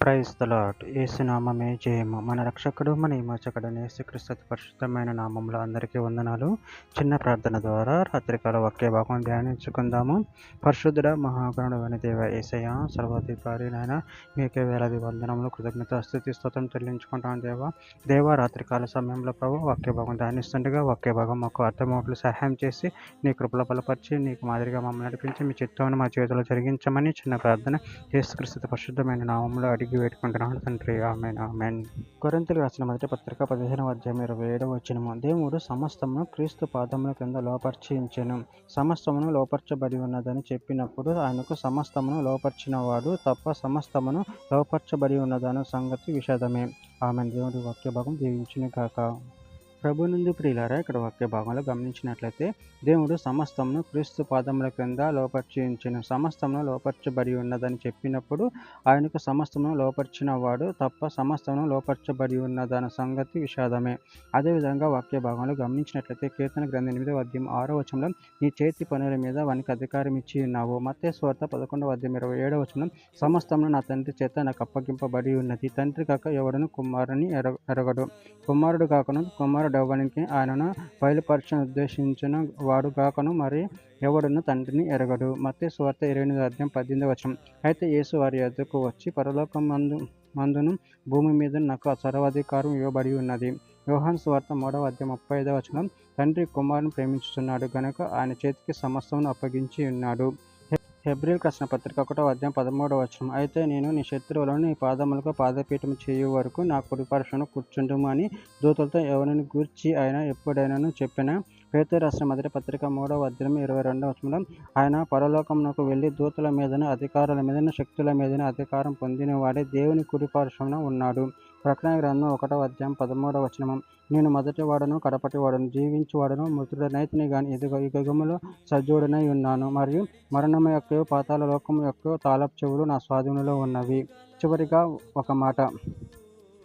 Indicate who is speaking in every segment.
Speaker 1: Praise the lord. యేసు నామమే జయము. మన రక్షకుడు మన విమోచకుడైన యేసుక్రీస్తు అతి పరిశుద్ధమైన నామంలో అందరికీ వందనాలు. చిన్న ప్రార్థన ద్వారా రాత్రికాల వాక్య భాగం ధ్యానించుకుందాము. పరిశుద్ధుడ మహాగణుడైన దేవ యేసయ్య, సర్వాధికారి నాయన, మీకే వేలాది వందనములు, కృతజ్ఞత స్తుతి స్తోత్రం చెల్లించుకుంటాను దేవ. రాత్రికాల సమయంలో ప్రభు వాక్య భాగం ధ్యానిస్తుండగా వాక్య భాగం మాకు అర్థమవుట్లు సహాయం చేసి నీ కృపలో బలపరిచి నీకు మాదిరిగా మమ్మల్ని నడిపించి మీ చిత్తాన్ని మా జీవితంలో జరిగించమని చిన్న ప్రార్థన యేసుక్రీస్తు పరిశుద్ధమైన నామంలో అడిగి వేడుకుంటున్నాను తండ్రి. ఆమేన్ ఆమేన్. కొరింథీయులకు రాసిన మొదటి పత్రిక 15వ అధ్యాయం 27వ వచనము. దేవుడు సమస్తమును క్రీస్తు పాదముల క్రింద లోపర్చి ఉంచెను. సమస్తమును లోపర్చబడి ఉన్నదని చెప్పినప్పుడు ఆయనకు సమస్తమును లోపర్చిన వాడు తప్ప సమస్తమును లోపర్చబడి ఉన్నదన్న సంగతి విషాదమే. ఆమేన్. దేవుడి వాక్య భాగం దీవించును గాక. ప్రభు నుండి ప్రియులారా, ఇక్కడ వాక్య భాగంలో గమనించినట్లయితే దేవుడు సమస్తమును క్రీస్తు పాదముల క్రింద లోపర్చి ఉంచెను. సమస్తమును లోపర్చబడి ఉన్నదని చెప్పినప్పుడు ఆయనకు సమస్తమును లోపర్చిన వాడు తప్ప సమస్తమును లోపర్చబడి ఉన్నదన్న సంగతి విషాదమే. అదేవిధంగా వాక్య భాగంలో గమనించినట్లయితే కీర్తన గ్రంథం 8వ అధ్యాయం 6వ వచనంలో నీ చేతి పనుల మీద వానికి అధికారం ఇచ్చి ఉన్నావు. మత్తయి సువార్త 11వ అధ్యాయం 27వ వచనం సమస్తమును నా తండ్రి చేత నాకు అప్పగింపబడి ఉన్నది. తండ్రి కాక ఎవడను కుమారుని ఎరగడు, కుమారుడు కాకను కుమారుడు ఎవ్వనికి ఆయనను బయలుపరచను ఉద్దేశించిన వాడు కాకను మరి ఎవడును తండ్రిని ఎరగడు. మత్తయి సువార్త 28వ అధ్యాయం 18వ వచనం. అయితే యేసు వారి యొద్దకు వచ్చి పరలోకం మందును భూమి మీద నాకు సర్వాధికారం ఇవ్వబడి ఉన్నది. యోహాను సువార్త 3వ అధ్యాయం 35వ వచనం. తండ్రి కుమారుని ప్రేమించుతున్నాడు గనుక ఆయన చేతికి సమస్తమును అప్పగించి ఉన్నాడు. హెబ్రీయులకు రాసిన పత్రిక 1వ అధ్యాయం 13వ వచనం. అయితే నేను నీ శత్రువులను నీ పాదములకు పాదపీఠం చేయు వరకు నా కుడిపార్శ్వన కూర్చుండుము అని దూతలతో ఎవరిని గూర్చి ఆయన ఎప్పుడైనాను చెప్పిన. పేతురు రాసిన మొదటి పత్రిక 3వ అధ్యాయం 22వ వచనంలో ఆయన పరలోకమునకు వెళ్ళి దూతల మీదను అధికారుల మీదను శక్తుల మీదను అధికారం పొందిన వాడే దేవుని కుడిపార్శ్వన ఉన్నాడు. ప్రకటన గ్రంథం 1వ అధ్యాయం 13వ వచనము. నేను మొదటి వాడను కడపటి వాడను, జీవించు వాడను మృతుడనైతిని గాని ఇదిగో ఈ యుగములో సజీవుడనై ఉన్నాను, మరియు మరణము యొక్క పాతాళ లోకము యొక్క తాళపు చెవులు నా స్వాధీనంలో ఉన్నవి. చివరిగా ఒక మాట,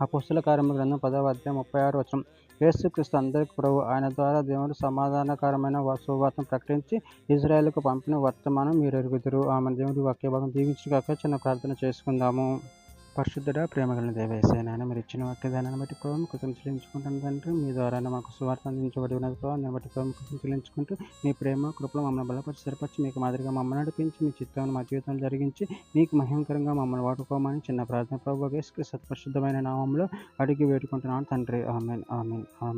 Speaker 1: అపొస్తలుల కార్యముల గ్రంథం 10వ అధ్యాయం 36వ వచనం. యేసుక్రీస్తు అందరికి ప్రభు. ఆయన ద్వారా దేవుడు సమాధానకరమైన సువార్తను ప్రకటించి ఇజ్రాయేలుకు పంపిన వర్తమానం మీరు ఎరుగుదురు. ఆమె దేవుడి వాక్య భాగం దీవించుగాక. చిన్న ప్రార్థన చేసుకుందాము. పరిశుద్ధుడ, ప్రేమ కలిగిన దేవ యేసయ్య నాయన, మీరు ఇచ్చిన వాక్యదానాన్ని బట్టి ప్రభావం కృతజ్ఞతలు చెల్లించుకుంటాను తండ్రి. మీ ద్వారా మాకు సువార్త అందించబడి ఉన్నది ప్రభావం, దాన్ని బట్టి ప్రభావం కృతజ్ఞతలు చెల్లించుకుంటూ మీ ప్రేమ కృపలో మమ్మల్ని బలపరిచి స్థిరపరిచి మీకు మాదిరిగా మమ్మల్ని నడిపించి మీ చిత్తాన్ని మా జీవితంలో జరిగించి మీకు మహిమకరంగా మమ్మల్ని వాడుకోమని చిన్న ప్రార్థన ప్రభు యేసుక్రీస్తు పరిశుద్ధమైన నామంలో అడిగి వేడుకుంటున్నాను తండ్రి. ఆమేన్ ఆమేన్ ఆమేన్.